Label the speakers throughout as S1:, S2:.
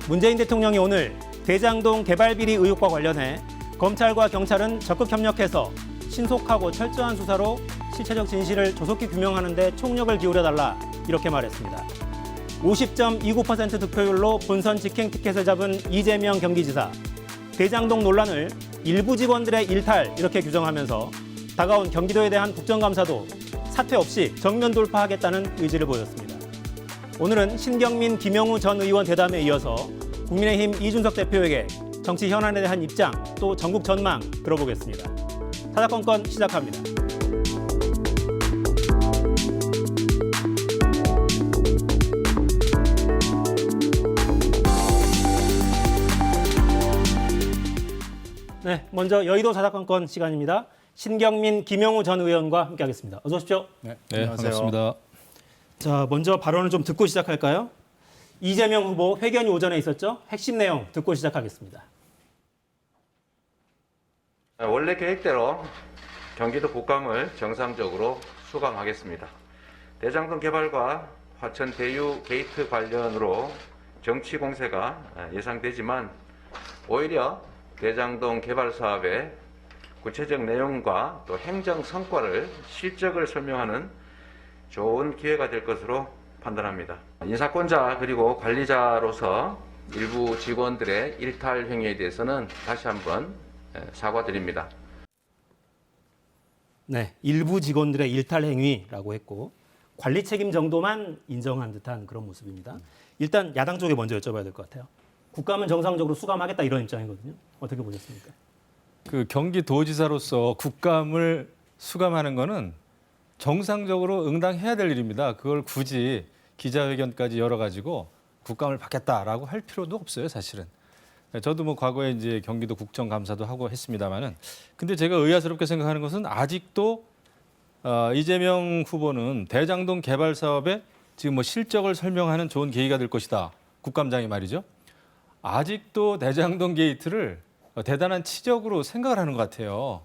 S1: 문재인 대통령이 오늘 대장동 개발 비리 의혹과 관련해 검찰과 경찰은 적극 협력해서 신속하고 철저한 수사로 실체적 진실을 조속히 규명하는 데 총력을 기울여달라 이렇게 말했습니다. 50.29% 득표율로 본선 직행 티켓을 잡은 이재명 경기지사. 대장동 논란을 일부 직원들의 일탈 이렇게 규정하면서 다가온 경기도에 대한 국정감사도 사퇴 없이 정면 돌파하겠다는 의지를 보였습니다. 오늘은 신경민, 김영우 전 의원 대담에 이어서 국민의힘 이준석 대표에게 정치 현안에 대한 입장, 또 전국 전망 들어보겠습니다. 사사건건 시작합니다. 네, 먼저 여의도 사사건건 시간입니다. 신경민, 김영우 전 의원과 함께하겠습니다. 어서 오십시오.
S2: 네,
S3: 반갑습니다.
S1: 자, 먼저 발언을 좀 듣고 시작할까요? 이재명 후보 회견이 오전에 있었죠? 핵심 내용 듣고 시작하겠습니다.
S4: 원래 계획대로 경기도 국감을 정상적으로 수감하겠습니다. 대장동 개발과 화천 대유 게이트 관련으로 정치 공세가 예상되지만 오히려 대장동 개발 사업의 구체적 내용과 또 행정 성과를 실적을 설명하는 좋은 기회가 될 것으로 판단합니다. 인사권자 그리고 관리자로서 일부 직원들의 일탈 행위에 대해서는 다시 한번 사과드립니다.
S1: 네, 일부 직원들의 일탈 행위라고 했고 관리 책임 정도만 인정한 듯한 그런 모습입니다. 일단 야당 쪽에 먼저 여쭤봐야 될 것 같아요. 국감은 정상적으로 수감하겠다 이런 입장이거든요. 어떻게 보셨습니까?
S3: 그 경기도지사로서 국감을 수감하는 거는 정상적으로 응당해야 될 일입니다. 그걸 굳이 기자회견까지 열어가지고 국감을 받겠다라고 할 필요도 없어요, 사실은. 저도 뭐 과거에 이제 경기도 국정감사도 하고 했습니다만은, 근데 제가 의아스럽게 생각하는 것은 아직도 이재명 후보는 대장동 개발 사업에 지금 뭐 실적을 설명하는 좋은 계기가 될 것이다. 국감장이 말이죠. 아직도 대장동 게이트를 대단한 치적으로 생각을 하는 것 같아요.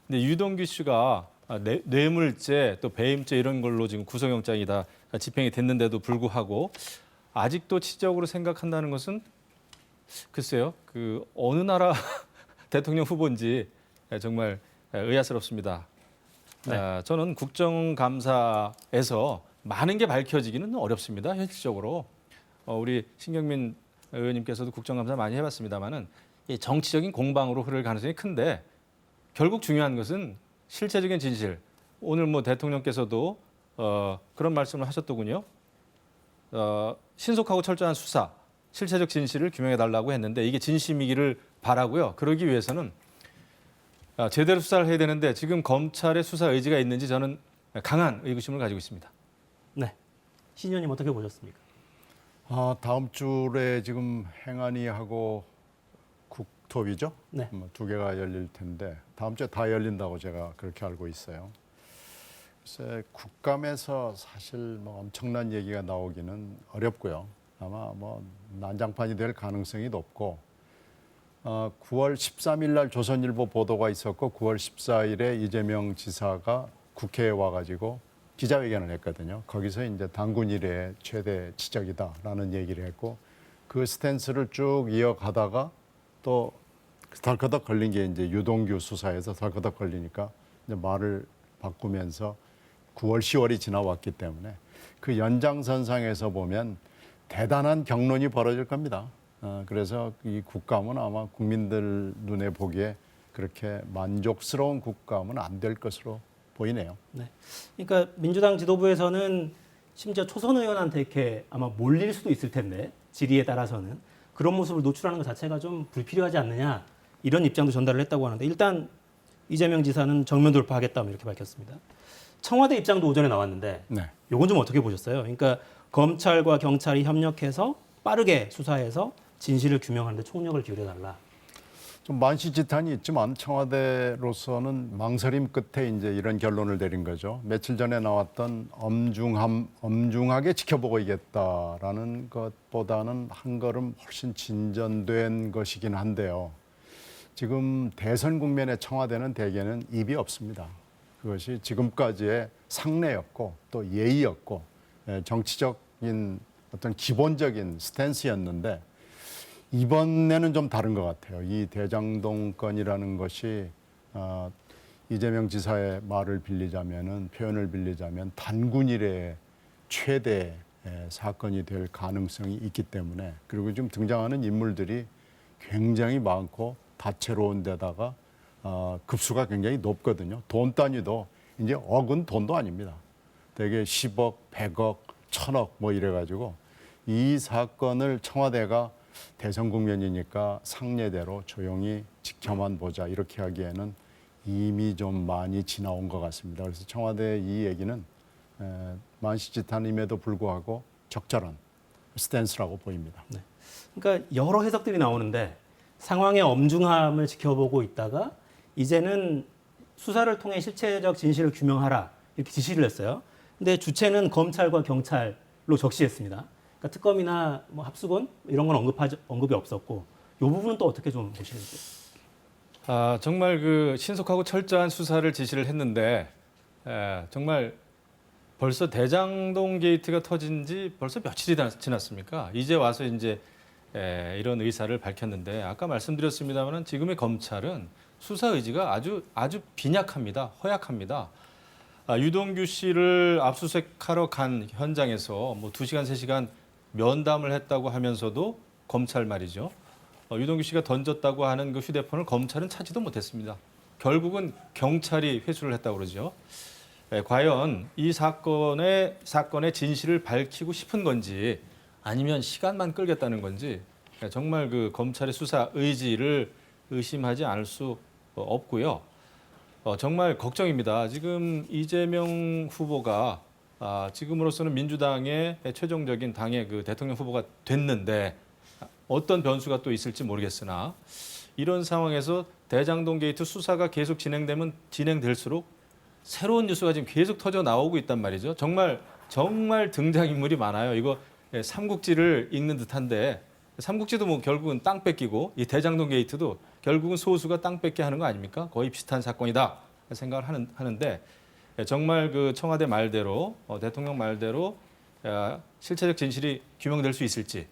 S3: 근데 유동규 씨가 뇌물죄 또 배임죄 이런 걸로 지금 구속영장이 다 집행이 됐는데도 불구하고 아직도 치적으로 생각한다는 것은 글쎄요, 그 어느 나라 대통령 후보인지 정말 의아스럽습니다.
S1: 네.
S3: 저는 국정감사에서 많은 게 밝혀지기는 어렵습니다. 현실적으로 우리 신경민 의원님께서도 국정감사 많이 해봤습니다만은 정치적인 공방으로 흐를 가능성이 큰데 결국 중요한 것은 실체적인 진실. 오늘 뭐 대통령께서도 그런 말씀을 하셨더군요. 신속하고 철저한 수사, 실체적 진실을 규명해달라고 했는데 이게 진심이기를 바라고요. 그러기 위해서는 제대로 수사를 해야 되는데 지금 검찰의 수사 의지가 있는지 저는 강한 의구심을 가지고 있습니다.
S1: 네, 신 의원님 어떻게 보셨습니까?
S2: 다음 주에 지금 행안위하고 국토위죠?
S1: 네.
S2: 두 개가 열릴 텐데 다음 주에 다 열린다고 제가 그렇게 알고 있어요. 글쎄 국감에서 사실 뭐 엄청난 얘기가 나오기는 어렵고요. 아마 뭐 난장판이 될 가능성이 높고 9월 13일 날 조선일보 보도가 있었고 9월 14일에 이재명 지사가 국회에 와가지고 기자회견을 했거든요. 거기서 이제 당군 이래 최대 치적이다라는 얘기를 했고 그 스탠스를 쭉 이어가다가 또 덜커덕 걸린 게 이제 유동규 수사에서 덜커덕 걸리니까 이제 말을 바꾸면서 9월, 10월이 지나왔기 때문에 그 연장선상에서 보면 대단한 격론이 벌어질 겁니다. 그래서 이 국감은 아마 국민들 눈에 보기에 그렇게 만족스러운 국감은 안 될 것으로 보이네요.
S1: 네, 그러니까 민주당 지도부에서는 심지어 초선 의원한테 이렇게 아마 몰릴 수도 있을 텐데 질의에 따라서는 그런 모습을 노출하는 것 자체가 좀 불필요하지 않느냐 이런 입장도 전달을 했다고 하는데 일단 이재명 지사는 정면 돌파하겠다 이렇게 밝혔습니다. 청와대 입장도 오전에 나왔는데
S2: 네.
S1: 이건 좀 어떻게 보셨어요? 그러니까 검찰과 경찰이 협력해서 빠르게 수사해서 진실을 규명하는 데 총력을 기울여달라.
S2: 좀 만시지탄이 있지만 청와대로서는 망설임 끝에 이제 이런 결론을 내린 거죠. 며칠 전에 나왔던 엄중하게 지켜보고 있겠다라는 것보다는 한 걸음 훨씬 진전된 것이긴 한데요. 지금 대선 국면의 청와대는 대개는 입이 없습니다. 그것이 지금까지의 상례였고 또 예의였고 정치적인 어떤 기본적인 스탠스였는데 이번에는 좀 다른 것 같아요. 이 대장동 건이라는 것이 이재명 지사의 말을 표현을 빌리자면 단군 이래의 최대 사건이 될 가능성이 있기 때문에 그리고 지금 등장하는 인물들이 굉장히 많고 다채로운 데다가 급수가 굉장히 높거든요. 돈 단위도 이제 억은 돈도 아닙니다. 되게 10억, 100억, 1000억 뭐 이래가지고 이 사건을 청와대가 대선 국면이니까 상례대로 조용히 지켜만 보자 이렇게 하기에는 이미 좀 많이 지나온 것 같습니다. 그래서 청와대의 이 얘기는 만시지탄임에도 불구하고 적절한 스탠스라고 보입니다.
S1: 네. 그러니까 여러 해석들이 나오는데 상황의 엄중함을 지켜보고 있다가 이제는 수사를 통해 실체적 진실을 규명하라 이렇게 지시를 했어요. 근데 주체는 검찰과 경찰로 적시했습니다. 그러니까 특검이나 뭐 합수본 이런 건 언급이 없었고 이 부분은 또 어떻게 좀 보시는지?
S3: 정말 그 신속하고 철저한 수사를 지시를 했는데 정말 벌써 대장동 게이트가 터진 지 벌써 며칠이 지났습니까? 이제 와서 이제 이런 의사를 밝혔는데 아까 말씀드렸습니다만 지금의 검찰은 수사 의지가 아주 빈약합니다. 허약합니다. 유동규 씨를 압수수색하러 간 현장에서 뭐 2시간, 3시간 면담을 했다고 하면서도 검찰 말이죠. 유동규 씨가 던졌다고 하는 그 휴대폰을 검찰은 찾지도 못했습니다. 결국은 경찰이 회수를 했다고 그러죠. 과연 이 사건의 진실을 밝히고 싶은 건지 아니면 시간만 끌겠다는 건지 정말 그 검찰의 수사 의지를 의심하지 않을 수 없고요. 정말 걱정입니다. 지금 이재명 후보가 지금으로서는 민주당의 최종적인 당의 그 대통령 후보가 됐는데 어떤 변수가 또 있을지 모르겠으나 이런 상황에서 대장동 게이트 수사가 계속 진행될수록 새로운 뉴스가 지금 계속 터져 나오고 있단 말이죠. 정말 등장인물이 많아요. 이거 삼국지를 읽는 듯한데 삼국지도 뭐 결국은 땅 뺏기고 이 대장동 게이트도 결국은 소수가 땅 뺏게 하는 거 아닙니까? 거의 비슷한 사건이다 생각을 하는데 정말 그 청와대 말대로 대통령 말대로 실체적 진실이 규명될 수 있을지.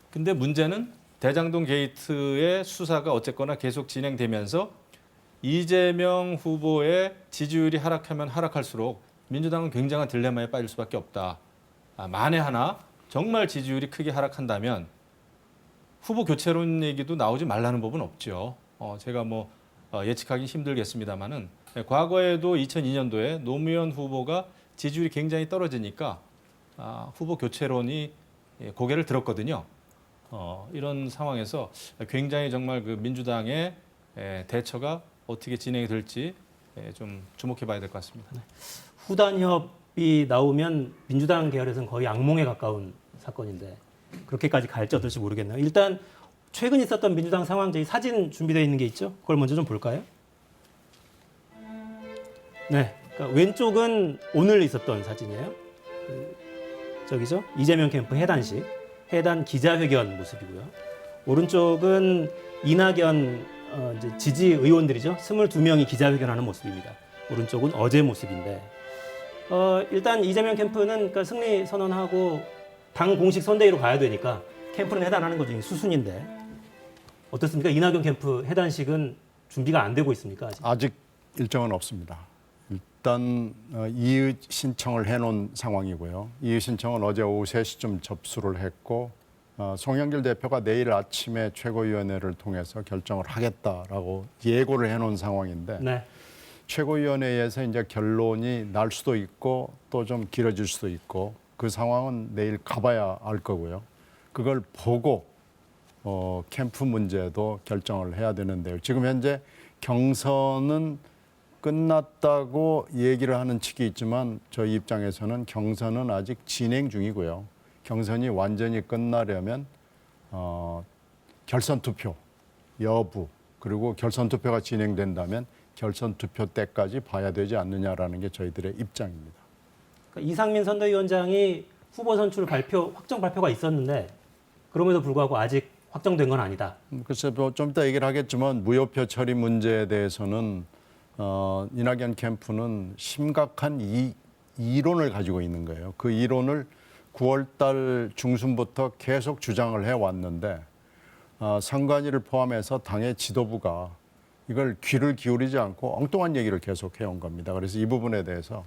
S3: 근데 문제는 대장동 게이트의 수사가 어쨌거나 계속 진행되면서 이재명 후보의 지지율이 하락하면 하락할수록 민주당은 굉장한 딜레마에 빠질 수밖에 없다. 만에 하나 정말 지지율이 크게 하락한다면 후보 교체론 얘기도 나오지 말라는 법은 없죠. 제가 뭐 예측하기 힘들겠습니다만은 과거에도 2002년도에 노무현 후보가 지지율이 굉장히 떨어지니까 후보 교체론이 고개를 들었거든요. 이런 상황에서 굉장히 정말 그 민주당의 대처가 어떻게 진행이 될지 좀 주목해 봐야 될 것 같습니다.
S1: 후단협이 나오면 민주당 계열에서는 거의 악몽에 가까운 사건인데 그렇게까지 갈지 어떨지 모르겠네요. 일단 최근 있었던 민주당 상황 사진 준비되어 있는 게 있죠. 그걸 먼저 좀 볼까요? 네, 그러니까 왼쪽은 오늘 있었던 사진이에요. 저기죠. 이재명 캠프 해단식, 해단 기자회견 모습이고요. 오른쪽은 이낙연 이제 지지 의원들이죠. 22명이 기자회견하는 모습입니다. 오른쪽은 어제 모습인데 일단 이재명 캠프는 그러니까 승리 선언하고 당 공식 선대위로 가야 되니까 캠프는 해단하는 거죠. 수순인데 어떻습니까? 이낙연 캠프 해단식은 준비가 안 되고 있습니까?
S2: 아직 일정은 없습니다. 일단 이의 신청을 해놓은 상황이고요. 이의 신청은 어제 오후 3시쯤 접수를 했고 송영길 대표가 내일 아침에 최고위원회를 통해서 결정을 하겠다라고 예고를 해놓은 상황인데
S1: 네.
S2: 최고위원회에서 이제 결론이 날 수도 있고 또 좀 길어질 수도 있고 그 상황은 내일 가봐야 알 거고요. 그걸 보고 캠프 문제도 결정을 해야 되는데요. 지금 현재 경선은 끝났다고 얘기를 하는 측이 있지만 저희 입장에서는 경선은 아직 진행 중이고요. 경선이 완전히 끝나려면 결선 투표 여부 그리고 결선 투표가 진행된다면 결선 투표 때까지 봐야 되지 않느냐라는 게 저희들의 입장입니다.
S1: 그러니까 이상민 선대위원장이 후보 선출 확정 발표가 있었는데 그럼에도 불구하고 아직 확정된 건 아니다.
S2: 글쎄 좀 이따 얘기를 하겠지만 무효표 처리 문제에 대해서는 이낙연 캠프는 심각한 이론을 가지고 있는 거예요. 그 이론을 9월 달 중순부터 계속 주장을 해왔는데 선관위를 포함해서 당의 지도부가 이걸 귀를 기울이지 않고 엉뚱한 얘기를 계속 해온 겁니다. 그래서 이 부분에 대해서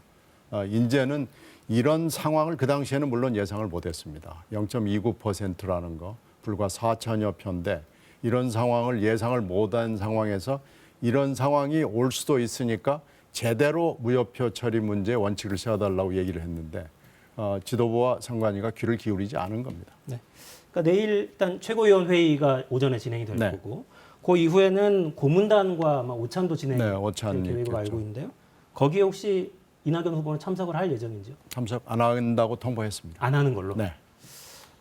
S2: 이제는 이런 상황을 그 당시에는 물론 예상을 못했습니다. 0.29%라는 거 불과 4천여 표인데 이런 상황을 예상을 못한 상황에서 이런 상황이 올 수도 있으니까 제대로 무효표 처리 문제 원칙을 세워달라고 얘기를 했는데 지도부와 선관위가 귀를 기울이지 않은 겁니다.
S1: 네. 그러니까 내일 일단 최고위원 회의가 오전에 진행이 될
S2: 네.
S1: 거고 그 이후에는 고문단과 아마 오찬도 진행될
S2: 네, 오찬이
S1: 계획으로
S2: 있겠죠.
S1: 알고 있는데요. 거기에 혹시 이낙연 후보는 참석을 할 예정인지요?
S2: 참석 안 한다고 통보했습니다.
S1: 안 하는 걸로?
S2: 네.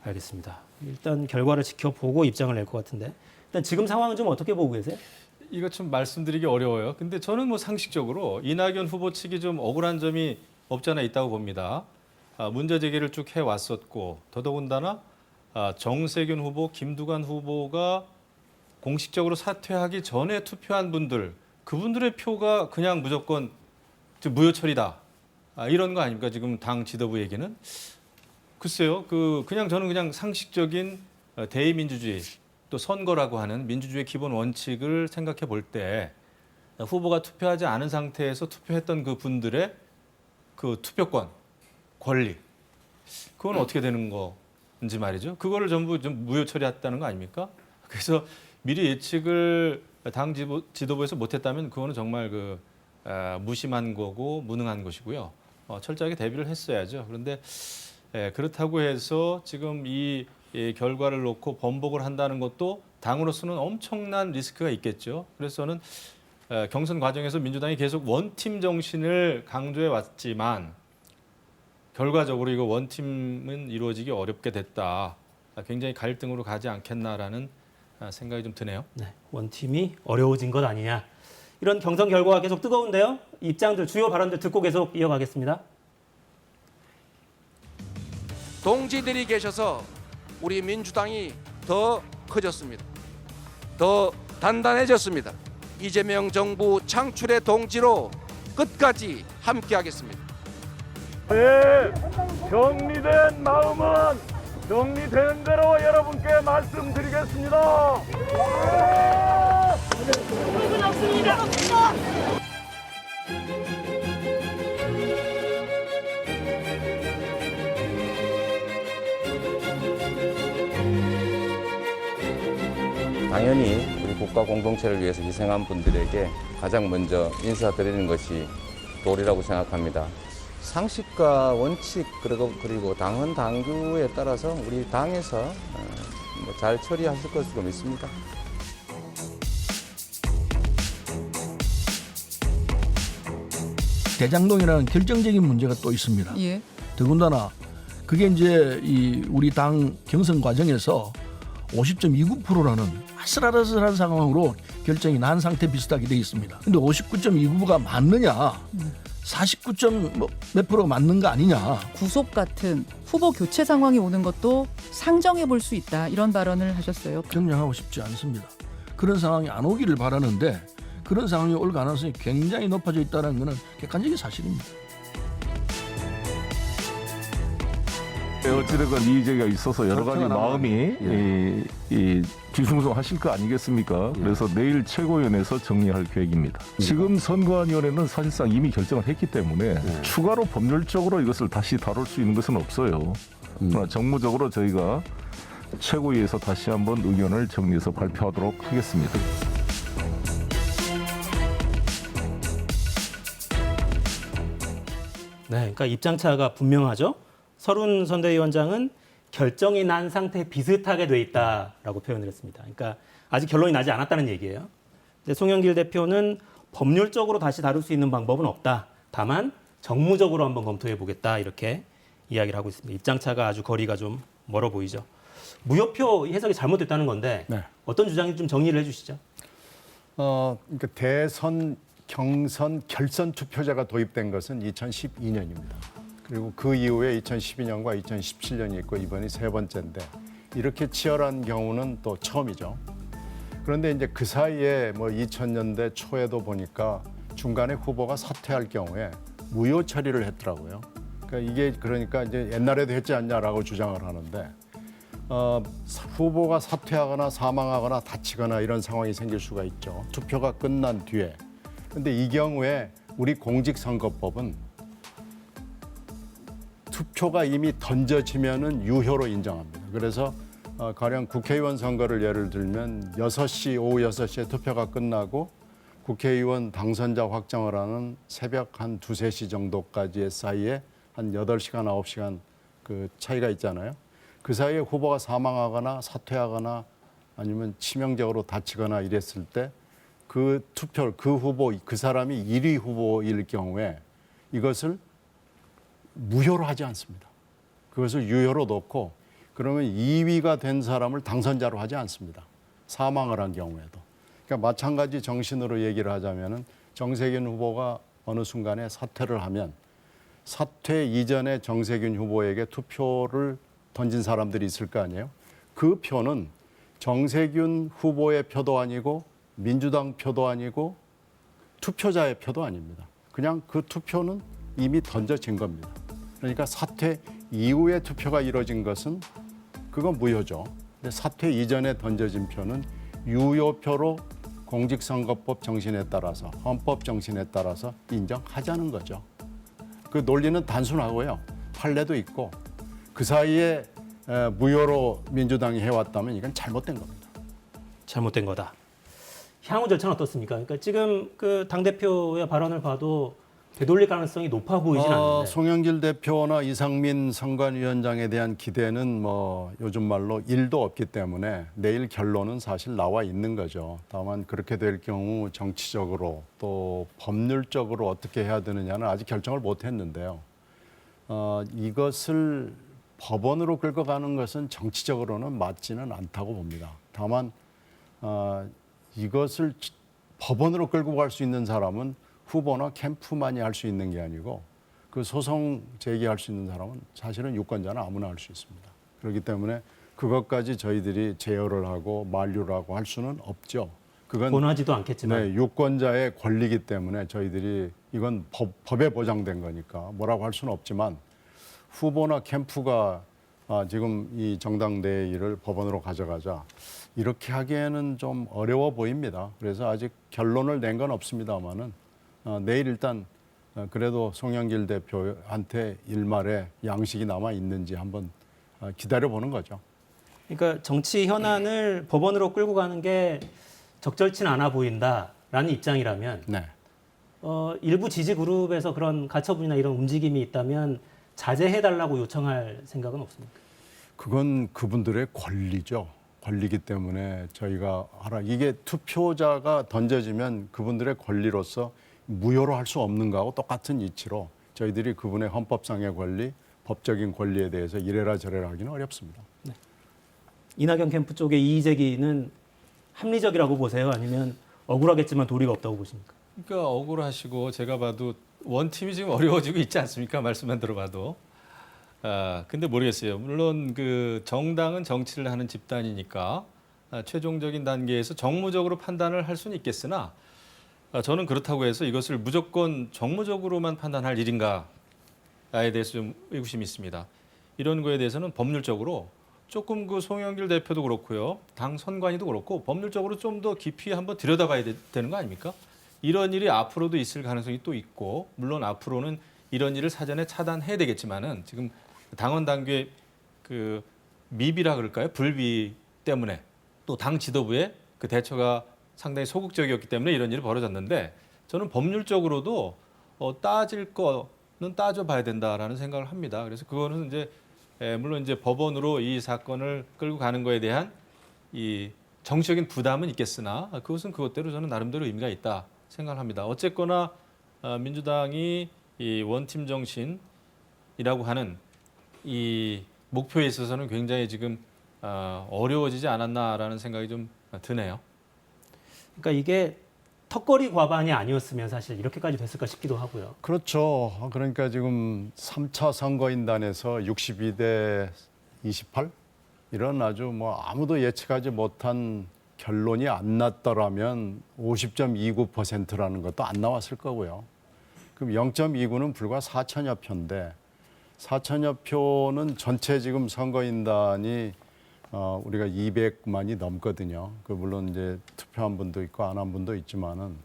S1: 알겠습니다. 일단 결과를 지켜보고 입장을 낼 것 같은데 일단 지금 상황은 좀 어떻게 보고 계세요?
S3: 이거 좀 말씀드리기 어려워요. 근데 저는 뭐 상식적으로 이낙연 후보 측이 좀 억울한 점이 없지 않아 있다고 봅니다. 문제 제기를 쭉 해왔었고 더더군다나 정세균 후보, 김두관 후보가 공식적으로 사퇴하기 전에 투표한 분들, 그분들의 표가 그냥 무조건 무효 처리다. 이런 거 아닙니까? 지금 당 지도부 얘기는. 글쎄요. 저는 그냥 상식적인 대의민주주의 또 선거라고 하는 민주주의의 기본 원칙을 생각해 볼 때 후보가 투표하지 않은 상태에서 투표했던 그 분들의 그 투표권, 권리, 그건 어떻게 되는 건지 말이죠. 그거를 전부 좀 무효 처리했다는 거 아닙니까? 그래서 미리 예측을 당 지도부에서 못했다면 그거는 정말 무심한 거고 무능한 것이고요. 철저하게 대비를 했어야죠. 그런데 그렇다고 해서 지금 이 결과를 놓고 번복을 한다는 것도 당으로서는 엄청난 리스크가 있겠죠. 그래서 저는 경선 과정에서 민주당이 계속 원팀 정신을 강조해 왔지만 결과적으로 이거 원팀은 이루어지기 어렵게 됐다. 굉장히 갈등으로 가지 않겠나라는 생각이 좀 드네요.
S1: 네, 원팀이 어려워진 것 아니냐. 이런 경선 결과가 계속 뜨거운데요. 입장들, 주요 발언들 듣고 계속 이어가겠습니다.
S5: 동지들이 계셔서 우리 민주당이 더 커졌습니다. 더 단단해졌습니다. 이재명 정부 창출의 동지로 끝까지 함께하겠습니다.
S6: 정리된 마음은 정리된 대로 여러분께 말씀드리겠습니다.
S7: 당연히 우리 국가 공동체를 위해서 희생한 분들에게 가장 먼저 인사드리는 것이 도리라고 생각합니다. 상식과 원칙 그리고 당헌 당규에 따라서 우리 당에서 잘 처리하실 것으로 믿습니다.
S8: 대장동이라는 결정적인 문제가 또 있습니다.
S9: 예.
S8: 더군다나 그게 이제 우리 당 경선 과정에서 50.29%라는 아슬아슬한 상황으로 결정이 난 상태 비슷하게 돼 있습니다. 근데 59.29%가 맞느냐? 49몇 프로 맞는 거 아니냐?
S9: 구속 같은 후보 교체 상황이 오는 것도 상정해 볼 수 있다. 이런 발언을 하셨어요.
S8: 정량하고 싶지 않습니다. 그런 상황이 안 오기를 바라는데 그런 상황이 올 가능성이 굉장히 높아져 있다는 것은 객관적인 사실입니다.
S6: 어찌됐건 이의제기가 있어서 여러 가지 마음이 뒤숭숭하실 거 아니겠습니까? 그래서 내일 최고위원회에서 정리할 계획입니다. 지금 선관위원회는 사실상 이미 결정을 했기 때문에 추가로 법률적으로 이것을 다시 다룰 수 있는 것은 없어요. 그러나 정무적으로 저희가 최고위에서 다시 한번 의견을 정리해서 발표하도록 하겠습니다.
S1: 네, 그러니까 입장차가 분명하죠. 서른 선대위원장은 결정이 난 상태 비슷하게 돼 있다라고 표현을 했습니다. 그러니까 아직 결론이 나지 않았다는 얘기예요. 근데 송영길 대표는 법률적으로 다시 다룰 수 있는 방법은 없다. 다만 정무적으로 한번 검토해 보겠다 이렇게 이야기를 하고 있습니다. 입장차가 아주 거리가 좀 멀어 보이죠. 무효표 해석이 잘못됐다는 건데
S2: 네.
S1: 어떤 주장인지 좀 정리를 해주시죠.
S2: 그러니까 대선, 경선, 결선 투표제가 도입된 것은 2012년입니다. 그리고 그 이후에 2012년과 2017년이 있고 이번이 세 번째인데 이렇게 치열한 경우는 또 처음이죠. 그런데 이제 그 사이에 뭐 2000년대 초에도 보니까 중간에 후보가 사퇴할 경우에 무효 처리를 했더라고요. 그러니까 이게 그러니까 이제 옛날에도 했지 않냐라고 주장을 하는데 후보가 사퇴하거나 사망하거나 다치거나 이런 상황이 생길 수가 있죠. 투표가 끝난 뒤에. 근데 이 경우에 우리 공직선거법은 투표가 이미 던져지면은 유효로 인정합니다. 그래서 가령 국회의원 선거를 예를 들면 6시, 오후 6시에 투표가 끝나고 국회의원 당선자 확정을 하는 새벽 한 2, 3시 정도까지의 사이에 한 8시간, 9시간 그 차이가 있잖아요. 그 사이에 후보가 사망하거나 사퇴하거나 아니면 치명적으로 다치거나 이랬을 때 그 투표, 그 후보, 그 사람이 1위 후보일 경우에 이것을 무효로 하지 않습니다. 그것을 유효로 놓고 그러면 2위가 된 사람을 당선자로 하지 않습니다. 사망을 한 경우에도. 그러니까 마찬가지 정신으로 얘기를 하자면은 정세균 후보가 어느 순간에 사퇴를 하면 사퇴 이전에 정세균 후보에게 투표를 던진 사람들이 있을 거 아니에요. 그 표는 정세균 후보의 표도 아니고 민주당 표도 아니고 투표자의 표도 아닙니다. 그냥 그 투표는 이미 던져진 겁니다. 그러니까 사퇴 이후에 투표가 이루어진 것은 그건 무효죠. 근데 사퇴 이전에 던져진 표는 유효표로 공직선거법 정신에 따라서 헌법 정신에 따라서 인정하자는 거죠. 그 논리는 단순하고요. 판례도 있고 그 사이에 무효로 민주당이 해왔다면 이건 잘못된 겁니다.
S1: 잘못된 거다. 향후 절차는 어떻습니까? 그러니까 지금 그 당대표의 발언을 봐도 되돌릴 가능성이 높아 보이진 않는데.
S2: 송영길 대표나 이상민 선관위원장에 대한 기대는 뭐 요즘 말로 1도 없기 때문에 내일 결론은 사실 나와 있는 거죠. 다만 그렇게 될 경우 정치적으로 또 법률적으로 어떻게 해야 되느냐는 아직 결정을 못 했는데요. 이것을 법원으로 끌고 가는 것은 정치적으로는 맞지는 않다고 봅니다. 다만 이것을 법원으로 끌고 갈 수 있는 사람은 후보나 캠프만이 할 수 있는 게 아니고 그 소송 제기할 수 있는 사람은 사실은 유권자는 아무나 할 수 있습니다. 그렇기 때문에 그것까지 저희들이 제어를 하고 만류를 하고 할 수는 없죠. 그건
S1: 권하지도 않겠지만.
S2: 네, 유권자의 권리이기 때문에 저희들이 이건 법에 보장된 거니까 뭐라고 할 수는 없지만 후보나 캠프가 지금 이 정당대회 일을 법원으로 가져가자 이렇게 하기에는 좀 어려워 보입니다. 그래서 아직 결론을 낸 건 없습니다만은 내일 일단 그래도 송영길 대표한테 일말의 양식이 남아 있는지 한번 기다려 보는 거죠.
S1: 그러니까 정치 현안을 법원으로 끌고 가는 게 적절치는 않아 보인다라는 입장이라면
S2: 네.
S1: 일부 지지 그룹에서 그런 가처분이나 이런 움직임이 있다면 자제해달라고 요청할 생각은 없습니까?
S2: 그건 그분들의 권리죠. 권리기 때문에 저희가 이게 투표자가 던져지면 그분들의 권리로서 무효로 할 수 없는 거하고 똑같은 이치로 저희들이 그분의 헌법상의 권리, 법적인 권리에 대해서 이래라 저래라 하기는 어렵습니다.
S1: 네. 이낙연 캠프 쪽의 이의 제기는 합리적이라고 보세요? 아니면 억울하겠지만 도리가 없다고 보십니까?
S3: 그러니까 억울하시고 제가 봐도 원팀이 지금 어려워지고 있지 않습니까? 말씀만 들어봐도. 근데 모르겠어요. 물론 그 정당은 정치를 하는 집단이니까 최종적인 단계에서 정무적으로 판단을 할 수는 있겠으나 저는 그렇다고 해서 이것을 무조건 정무적으로만 판단할 일인가에 대해서 좀 의구심이 있습니다. 이런 거에 대해서는 법률적으로 조금 그 송영길 대표도 그렇고요. 당 선관위도 그렇고 법률적으로 좀 더 깊이 한번 들여다봐야 되는 거 아닙니까? 이런 일이 앞으로도 있을 가능성이 또 있고 물론 앞으로는 이런 일을 사전에 차단해야 되겠지만은 지금 당원 당규의 그 미비라 그럴까요? 불비 때문에 또 당 지도부의 그 대처가 상당히 소극적이었기 때문에 이런 일이 벌어졌는데 저는 법률적으로도 따질 거는 따져봐야 된다라는 생각을 합니다. 그래서 그거는 이제 물론 이제 법원으로 이 사건을 끌고 가는 거에 대한 이 정치적인 부담은 있겠으나 그것은 그것대로 저는 나름대로 의미가 있다 생각을 합니다. 어쨌거나 민주당이 이 원팀 정신이라고 하는 이 목표에 있어서는 굉장히 지금 어려워지지 않았나라는 생각이 좀 드네요.
S1: 그러니까 이게 턱걸이 과반이 아니었으면 사실 이렇게까지 됐을까 싶기도 하고요.
S2: 그렇죠. 그러니까 지금 3차 선거인단에서 62대 28 이런 아주 뭐 아무도 예측하지 못한 결론이 안 났더라면 50.29%라는 것도 안 나왔을 거고요. 그럼 0.29는 불과 4천여 표인데 4천여 표는 전체 지금 선거인단이 우리가 200만이 넘거든요. 그 물론 이제 투표한 분도 있고 안 한 분도 있지만은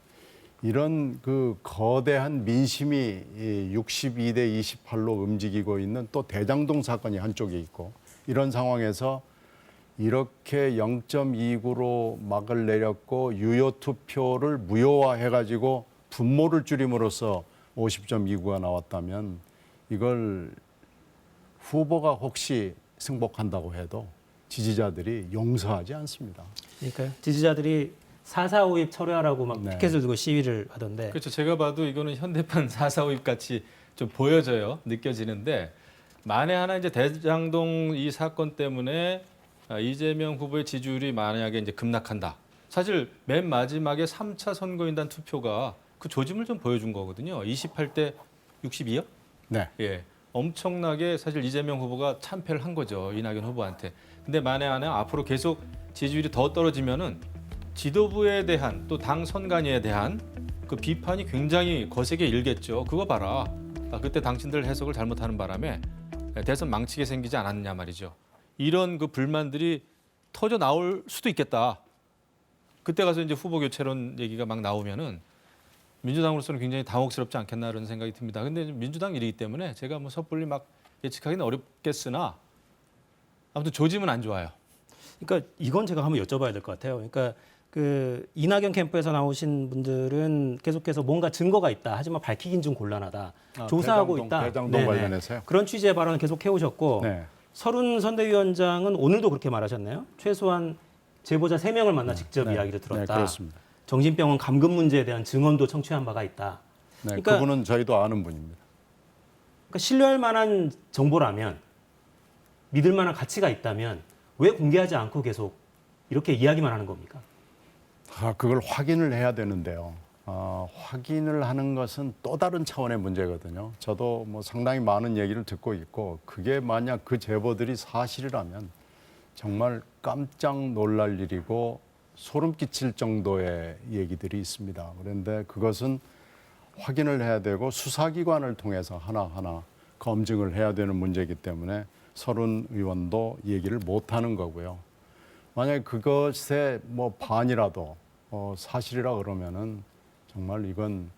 S2: 이런 그 거대한 민심이 62대 28로 움직이고 있는 또 대장동 사건이 한쪽에 있고 이런 상황에서 이렇게 0.29로 막을 내렸고 유효 투표를 무효화해가지고 분모를 줄임으로써 50.29가 나왔다면 이걸 후보가 혹시 승복한다고 해도 지지자들이 용서하지 않습니다.
S1: 그러니까 지지자들이 4.4.5입 철회하라고 막
S2: 네.
S1: 피켓을 들고 시위를 하던데
S3: 그렇죠. 제가 봐도 이거는 현대판 4.4.5입 같이 좀 보여져요. 느껴지는데 만에 하나 이제 대장동 이 사건 때문에 이재명 후보의 지지율이 만약에 이제 급락한다. 사실 맨 마지막에 3차 선거인단 투표가 그 조짐을 좀 보여준 거거든요. 28대 62요?
S2: 네.
S3: 예. 엄청나게 사실 이재명 후보가 참패를 한 거죠. 이낙연 후보한테. 근데 만에 하나 앞으로 계속 지지율이 더 떨어지면은 지도부에 대한 또 당 선관위에 대한 그 비판이 굉장히 거세게 일겠죠. 그거 봐라. 그때 당신들 해석을 잘못하는 바람에 대선 망치게 생기지 않았느냐 말이죠. 이런 그 불만들이 터져 나올 수도 있겠다. 그때 가서 이제 후보 교체론 얘기가 막 나오면은 민주당으로서는 굉장히 당혹스럽지 않겠나 그런 생각이 듭니다. 근데 민주당 일이기 때문에 제가 뭐 섣불리 막 예측하기는 어렵겠으나 아무튼 조짐은 안 좋아요.
S1: 그러니까 이건 제가 한번 여쭤봐야 될 것 같아요. 그러니까 그 이낙연 캠프에서 나오신 분들은 계속해서 뭔가 증거가 있다. 하지만 밝히긴 좀 곤란하다. 조사하고 있다.
S2: 대장동
S1: 네네.
S2: 관련해서요.
S1: 그런 취지의 발언을 계속 해오셨고
S2: 네.
S1: 서른 선대위원장은 오늘도 그렇게 말하셨네요. 최소한 제보자 3명을 만나 직접
S2: 네.
S1: 이야기를 들었다.
S2: 네, 그렇습니다.
S1: 정신병원 감금 문제에 대한 증언도 청취한 바가 있다.
S2: 네,
S1: 그러니까-
S2: 그분은 저희도 아는 분입니다.
S1: 그러니까 신뢰할 만한 정보라면 믿을 만한 가치가 있다면 왜 공개하지 않고 계속 이렇게 이야기만 하는 겁니까?
S2: 그걸 확인을 해야 되는데요. 확인을 하는 것은 또 다른 차원의 문제거든요. 저도 뭐 상당히 많은 얘기를 듣고 있고 그게 만약 그 제보들이 사실이라면 정말 깜짝 놀랄 일이고 소름 끼칠 정도의 얘기들이 있습니다. 그런데 그것은 확인을 해야 되고 수사기관을 통해서 하나하나 검증을 해야 되는 문제이기 때문에 서른 의원도 얘기를 못하는 거고요. 만약에 그것의 뭐 반이라도 사실이라 그러면은 정말 이건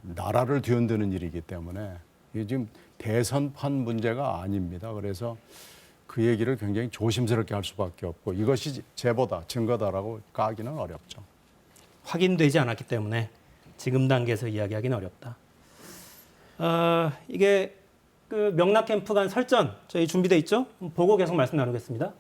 S2: 나라를 뒤흔드는 일이기 때문에 이게 지금 대선판 문제가 아닙니다. 그래서 그 얘기를 굉장히 조심스럽게 할 수밖에 없고 이것이 제보다 증거다라고 까기는 어렵죠.
S1: 확인되지 않았기 때문에 지금 단계에서 이야기하기는 어렵다. 이게 그 명락 캠프 간 설전 저희 준비돼 있죠? 보고 계속 말씀 나누겠습니다.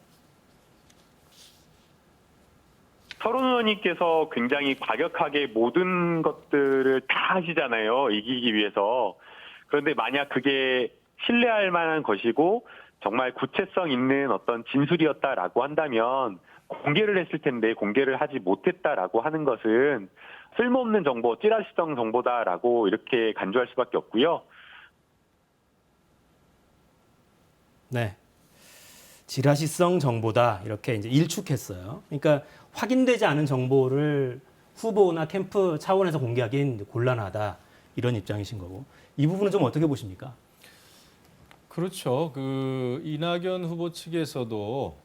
S10: 서른 의원님께서 굉장히 과격하게 모든 것들을 다 하시잖아요. 이기기 위해서. 그런데 만약 그게 신뢰할 만한 것이고 정말 구체성 있는 어떤 진술이었다라고 한다면 공개를 했을 텐데 공개를 하지 못했다라고 하는 것은 쓸모없는 정보, 찌라시성 정보다라고 이렇게 간주할 수밖에 없고요.
S1: 네. 지라시성 정보다 이렇게 이제 일축했어요. 그러니까 확인되지 않은 정보를 후보나 캠프 차원에서 공개하기는 곤란하다 이런 입장이신 거고 이 부분은 좀 어떻게 보십니까?
S3: 그렇죠. 그 이낙연 후보 측에서도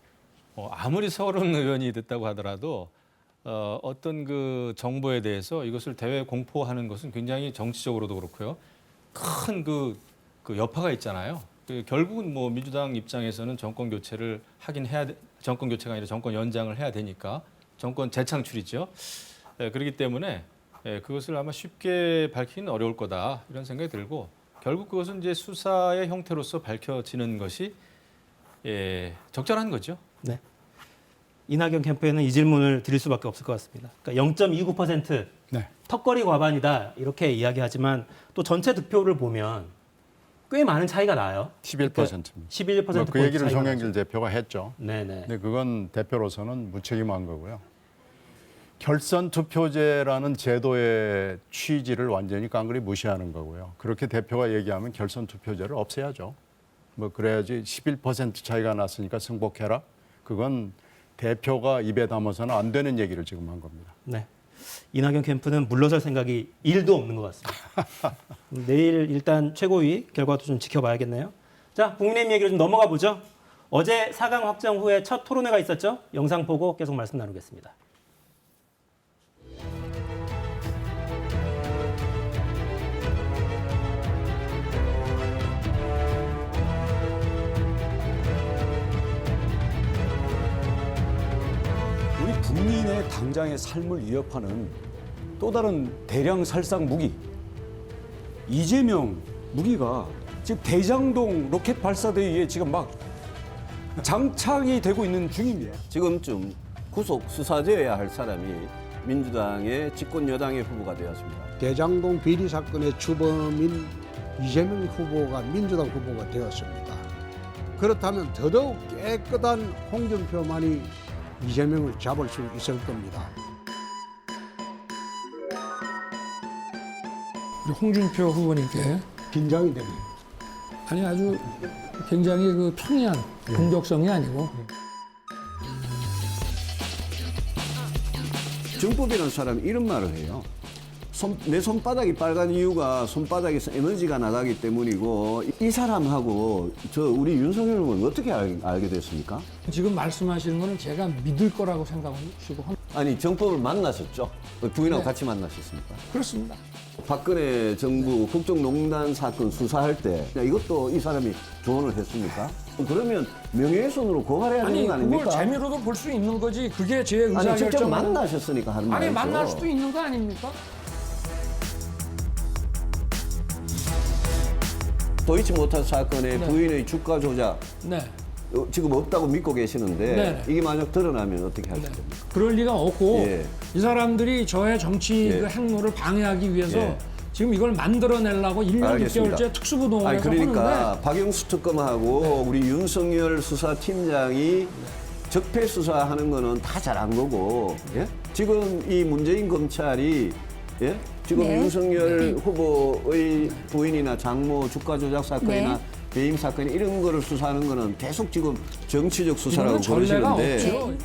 S3: 아무리 서른 의원이 됐다고 하더라도 어떤 그 정보에 대해서 이것을 대외 공포하는 것은 굉장히 정치적으로도 그렇고요. 큰 그 여파가 있잖아요. 결국은 뭐 민주당 입장에서는 정권 교체를 하긴 해야 정권 교체가 아니라 정권 연장을 해야 되니까 정권 재창출이죠. 그렇기 때문에 그것을 아마 쉽게 밝히기는 어려울 거다 이런 생각이 들고 결국 그것은 이제 수사의 형태로서 밝혀지는 것이 적절한 거죠.
S1: 네. 이낙연 캠프에는 이 질문을 드릴 수밖에 없을 것 같습니다. 그러니까 0.29%
S2: 네.
S1: 턱걸이 과반이다 이렇게 이야기하지만 또 전체 득표를 보면 꽤 많은 차이가 나요.
S2: 11%입니다.
S1: 11%
S2: 그 얘기를
S1: 차이가
S2: 송영길 대표가 했죠.
S1: 네네.
S2: 근데 그건 대표로서는 무책임한 거고요. 결선 투표제라는 제도의 취지를 완전히 깡그리 무시하는 거고요. 그렇게 대표가 얘기하면 결선 투표제를 없애야죠. 뭐 그래야지 11% 차이가 났으니까 승복해라. 그건 대표가 입에 담아서는 안 되는 얘기를 지금 한 겁니다.
S1: 네. 이낙연 캠프는 물러설 생각이 1도 없는 것 같습니다. 내일 일단 최고위 결과도 좀 지켜봐야겠네요. 자, 국민의힘 얘기로 좀 넘어가 보죠. 어제 4강 확정 후에 첫 토론회가 있었죠. 영상 보고 계속 말씀 나누겠습니다.
S11: 우리 국민의 당장의 삶을 위협하는 또 다른 대량 살상 무기, 이재명 무기가 지금 대장동 로켓 발사대에 지금 막 장착이 되고 있는 중입니다.
S12: 지금쯤 구속 수사되어야 할 사람이 민주당의 집권 여당의 후보가 되었습니다.
S13: 대장동 비리 사건의 주범인 이재명 후보가 민주당 후보가 되었습니다. 그렇다면 더더욱 깨끗한 홍준표만이 이재명을 잡을 수 있을 겁니다.
S14: 우리 홍준표 후보님께
S13: 긴장이 됩니다.
S14: 아니 아주 굉장히 그 평이한 공격성이 아니고
S12: 정법이라는 사람이 이런 말을 해요. 내 손바닥이 빨간 이유가 손바닥에서 에너지가 나가기 때문이고 이 사람하고 우리 윤석열 후보는 어떻게 알게 됐습니까?
S14: 지금 말씀하시는 거는 제가 믿을 거라고 생각하시고
S12: 아니 정법을 만나셨죠? 부인하고
S14: 네.
S12: 같이 만나셨습니까?
S14: 그렇습니다.
S12: 박근혜 정부 국정농단 사건 수사할 때 이것도 이 사람이 조언을 했습니까? 그러면 명예훼손으로 고발해야 되는 거 아닙니까?
S14: 그걸 재미로도 볼 수 있는 거지 그게 제 의사결정.
S12: 아니 직접 만나셨으니까 하는 말이죠.
S14: 아니 만날 수도 있는 거 아닙니까?
S12: 도이치모터 사건의
S14: 네.
S12: 부인의 주가 조작
S14: 네.
S12: 지금 없다고 믿고 계시는데
S14: 네.
S12: 이게 만약 드러나면 어떻게 하실 겁니까?
S14: 그럴 리가 없고
S12: 예.
S14: 이 사람들이 저의 정치
S12: 예.
S14: 그 행로를 방해하기 위해서
S12: 예.
S14: 지금 이걸 만들어내려고 1년
S12: 알겠습니다.
S14: 6개월째 특수부동을
S12: 아니
S14: 해서
S12: 그러니까
S14: 하는데
S12: 박영수 특검하고 우리 윤석열 수사팀장이 적폐 수사하는 거는 다 잘한 거고 예? 지금 이 문재인 검찰이 예? 지금
S15: 네.
S12: 윤석열 후보의 부인이나 장모 주가 조작 사건이나
S15: 네.
S12: 배임 사건 이런 거를 수사하는 거는 계속 지금 정치적 수사라고
S14: 이런 전례가
S12: 그러시는데
S14: 없죠.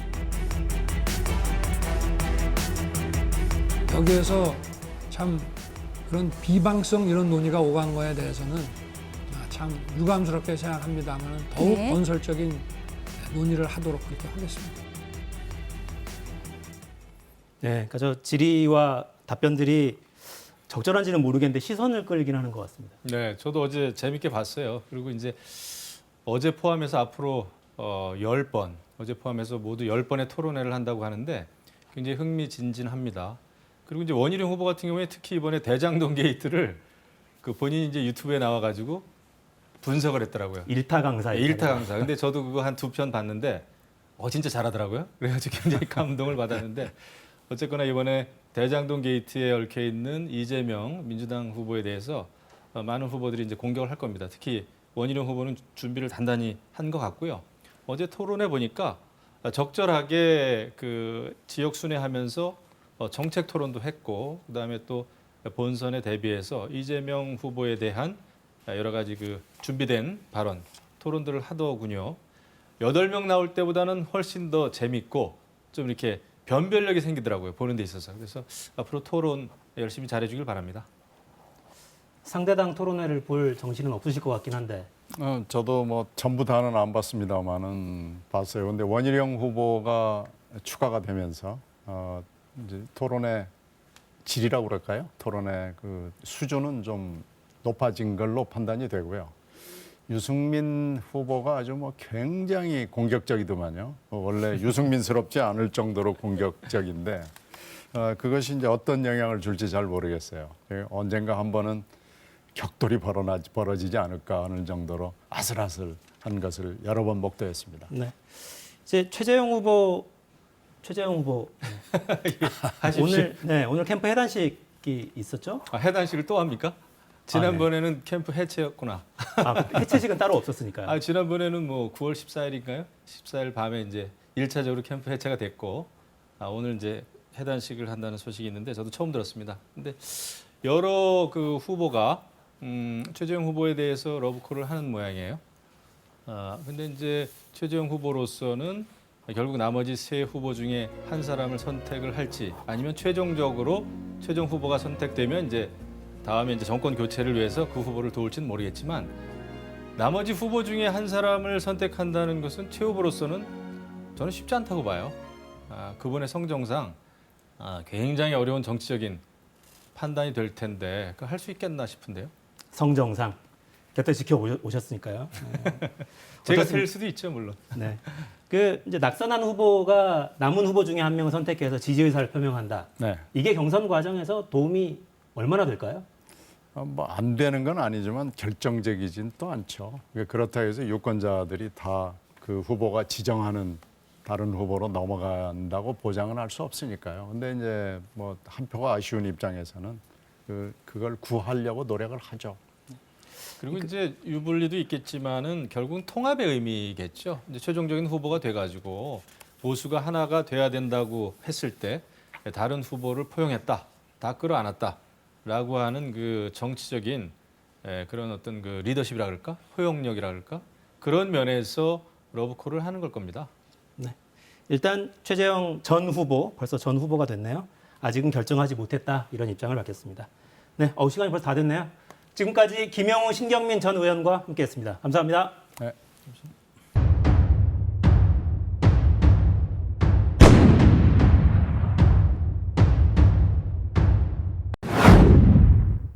S14: 여기에서 참 그런 비방성 이런 논의가 오간 거에 대해서는 참 유감스럽게 생각합니다만 더욱
S15: 네.
S14: 건설적인 논의를 하도록 그렇게 하겠습니다.
S1: 네, 그러니까 저 질의와 답변들이 적절한지는 모르겠는데 시선을 끌긴 하는 것 같습니다.
S3: 네, 저도 어제 재밌게 봤어요. 그리고 이제 어제 포함해서 앞으로 10번, 어제 포함해서 모두 10번의 토론회를 한다고 하는데 굉장히 흥미진진합니다. 그리고 이제 원희룡 후보 같은 경우에 특히 이번에 대장동 게이트를 그 본인이 이제 유튜브에 나와가지고 분석을 했더라고요.
S1: 일타 강사.
S3: 네, 일타 강사. 근데 저도 그거 한 2편 봤는데 진짜 잘하더라고요. 그래가지고 굉장히 감동을 받았는데 어쨌거나 이번에 대장동 게이트에 얽혀 있는 이재명 민주당 후보에 대해서 많은 후보들이 이제 공격을 할 겁니다. 특히 원희룡 후보는 준비를 단단히 한 것 같고요. 어제 토론해 보니까 적절하게 그 지역 순회하면서 정책 토론도 했고 그다음에 또 본선에 대비해서 이재명 후보에 대한 여러 가지 그 준비된 발언, 토론들을 하더군요. 8명 나올 때보다는 훨씬 더 재밌고 좀 이렇게 변별력이 생기더라고요. 보는 데 있어서. 그래서 앞으로 토론 열심히 잘해주길 바랍니다.
S1: 상대당 토론회를 볼 정신은 없으실 것 같긴 한데.
S2: 저도 뭐 전부 다는 안 봤습니다만은 봤어요. 근데 원희룡 후보가 추가가 되면서 이제 토론의 질이라고 그럴까요? 토론의 그 수준은 좀 높아진 걸로 판단이 되고요. 유승민 후보가 아주 뭐 굉장히 공격적이더만요. 원래 유승민스럽지 않을 정도로 공격적인데 그것이 이제 어떤 영향을 줄지 잘 모르겠어요. 언젠가 한 번은 격돌이 벌어지지 않을까 하는 정도로 아슬아슬한 것을 여러 번 목도했습니다.
S1: 네. 이제 최재형 후보 오늘 캠프 해단식이 있었죠?
S3: 해단식을 또 합니까? 지난번에는 캠프 해체였구나.
S1: 해체식은 따로 없었으니까요.
S3: 지난번에는 뭐 9월 14일인가요? 14일 밤에 이제 1차적으로 캠프 해체가 됐고 오늘 이제 해단식을 한다는 소식이 있는데 저도 처음 들었습니다. 근데 여러 그 후보가 최재형 후보에 대해서 러브콜을 하는 모양이에요. 근데 이제 최재형 후보로서는 결국 나머지 세 후보 중에 한 사람을 선택을 할지 아니면 최종적으로 최종 후보가 선택되면 이제 다음에 이제 정권 교체를 위해서 그 후보를 도울지는 모르겠지만 나머지 후보 중에 한 사람을 선택한다는 것은 최 후보로서는 저는 쉽지 않다고 봐요. 그분의 성정상 굉장히 어려운 정치적인 판단이 될 텐데 그 할 수 있겠나 싶은데요.
S1: 성정상 곁에 지켜 오셨으니까요.
S3: 제가 될 수도 있죠, 물론.
S1: 네. 그 이제 낙선한 후보가 남은 후보 중에 한 명을 선택해서 지지 의사를 표명한다.
S2: 네.
S1: 이게 경선 과정에서 도움이 얼마나 될까요?
S2: 뭐 안 되는 건 아니지만 결정적이진 또 않죠. 그렇다고 해서 유권자들이 다 그 후보가 지정하는 다른 후보로 넘어간다고 보장은 할 수 없으니까요. 근데 이제 뭐 한 표가 아쉬운 입장에서는 그걸 구하려고 노력을 하죠.
S3: 그리고 이제 유불리도 있겠지만은 결국은 통합의 의미겠죠. 이제 최종적인 후보가 돼가지고 보수가 하나가 돼야 된다고 했을 때 다른 후보를 포용했다, 다 끌어안았다라고 하는 그 정치적인 그런 어떤 그 리더십이라 그럴까, 포용력이라 그럴까 그런 면에서 러브콜을 하는 걸 겁니다.
S1: 네. 일단 최재형 전 후보, 벌써 전 후보가 됐네요. 아직은 결정하지 못했다 이런 입장을 밝혔습니다. 네, 시간이 벌써 다 됐네요. 지금까지 김영우, 신경민 전 의원과 함께했습니다. 감사합니다.
S2: 네.